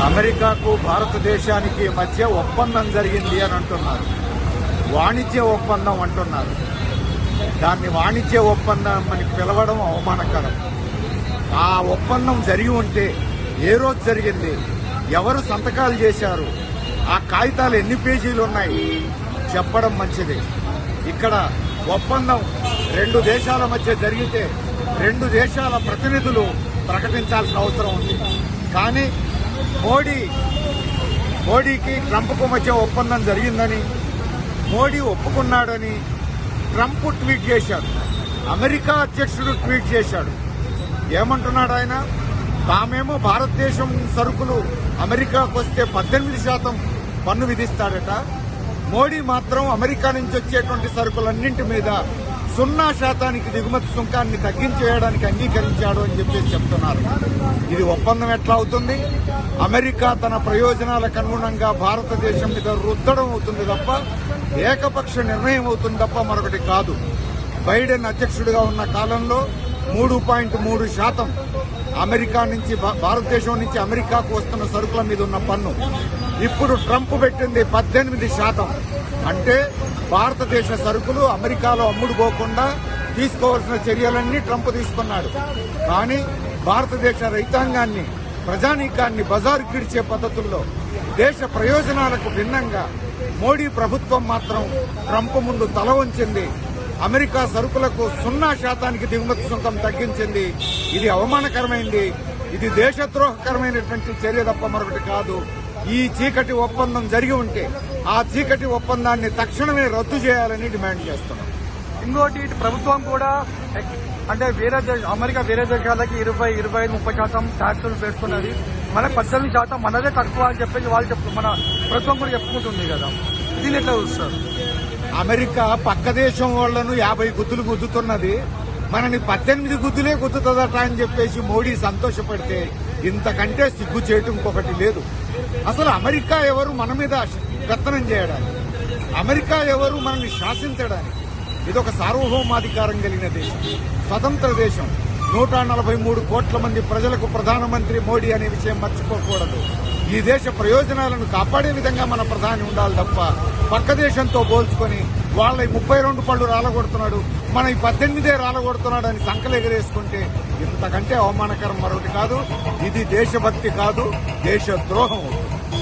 అమెరికాకు భారతదేశానికి మధ్య ఒప్పందం జరిగింది అని అంటున్నారు. వాణిజ్య ఒప్పందం అంటున్నారు. దాన్ని వాణిజ్య ఒప్పందం అని పిలవడం అవమానకరం. ఆ ఒప్పందం జరిగి ఉంటే ఏ రోజు జరిగింది, ఎవరు సంతకాలు చేశారు, ఆ కాగితాలు ఎన్ని పేజీలు ఉన్నాయి చెప్పడం మంచిది. ఇక్కడ ఒప్పందం రెండు దేశాల మధ్య జరిగితే రెండు దేశాల ప్రతినిధులు ప్రకటించాల్సిన అవసరం ఉంది. కానీ మోడీకి ట్రంప్కు మధ్య ఒప్పందం జరిగిందని, మోడీ ఒప్పుకున్నాడని ట్రంప్ ట్వీట్ చేశాడు. అమెరికా అధ్యక్షుడు ట్వీట్ చేశాడు. ఏమంటున్నాడు ఆయన? తామేమో భారతదేశం సరుకులు అమెరికాకు వస్తే 18% పన్ను విధిస్తాడట. మోడీ మాత్రం అమెరికా నుంచి వచ్చేటువంటి సరుకులన్నింటి మీద 0% దిగుమతి సుంకాన్ని తగ్గించేయడానికి అంగీకరించాడు అని చెప్పేసి చెప్తున్నారు. ఇది ఒప్పందం ఎట్లా అవుతుంది? అమెరికా తన ప్రయోజనాలకు అనుగుణంగా భారతదేశం మీద రుద్దడం అవుతుంది తప్ప, ఏకపక్ష నిర్ణయం అవుతుంది తప్ప మరొకటి కాదు. బైడెన్ అధ్యక్షుడిగా ఉన్న కాలంలో 3.3% అమెరికా నుంచి భారతదేశం నుంచి అమెరికాకు వస్తున్న సరుకుల మీద ఉన్న పన్ను. ఇప్పుడు ట్రంప్ పెట్టింది 18%. అంటే భారతదేశ సరుకులు అమెరికాలో అమ్ముడుపోకుండా తీసుకోవాల్సిన చర్యలన్నీ ట్రంప్ తీసుకున్నాడు. కానీ భారతదేశ రైతాంగాన్ని, ప్రజానీకాన్ని బజారు కిడిచే పద్ధతుల్లో దేశ ప్రయోజనాలకు భిన్నంగా మోడీ ప్రభుత్వం మాత్రం ట్రంప్ ముందు తల వంచింది. అమెరికా సరుకులకు 0% దిగుమతి సుంకం తగ్గించింది. ఇది అవమానకరమైంది. ఇది దేశద్రోహకరమైనటువంటి చర్య తప్ప మరొకటి కాదు. ఈ చీకటి ఒప్పందం జరిగి ఉంటే ఆ చీకటి ఒప్పందాన్ని తక్షణమే రద్దు చేయాలని డిమాండ్ చేస్తున్నాం. ఇంకోటి ఇటు ప్రభుత్వం కూడా అంటే అమెరికా వేరే దేశాలకి 20-25-30% ట్యాక్సులు వేసుకున్నది, మనకు 18% మనదే తక్కువ అని చెప్పేసి మన ప్రభుత్వం కూడా చెప్పుకుంటుంది కదా. దీన్ని ఎట్లా చూస్తారు? అమెరికా పక్క దేశం వాళ్లను 50 గుద్దులు గుద్దుతున్నది, మనని 18 గుద్దులే గుద్దుతుందట అని చెప్పేసి మోడీ సంతోషపడితే ఇంతకంటే సిగ్గు చేయటం ఇంకొకటి లేదు. అసలు అమెరికా ఎవరు మన మీద పెత్తనం చేయడానికి? అమెరికా ఎవరు మనల్ని శాసించడానికి? ఇదొక సార్వభౌమాధికారం కలిగిన దేశం, స్వతంత్ర దేశం. 143 కోట్ల మంది ప్రజలకు ప్రధానమంత్రి మోడీ అనే విషయం మర్చిపోకూడదు. ఈ దేశ ప్రయోజనాలను కాపాడే విధంగా మన ప్రధాని ఉండాలి తప్ప పక్క దేశంతో పోల్చుకొని వాళ్ళ 32 పళ్ళు రాలగొడుతున్నాడు, మన 18 రాలగొడుతున్నాడు అని సంకలు ఎగరేసుకుంటే ఇంతకంటే అవమానకరం మరొకటి కాదు. ఇది దేశభక్తి కాదు, దేశద్రోహం.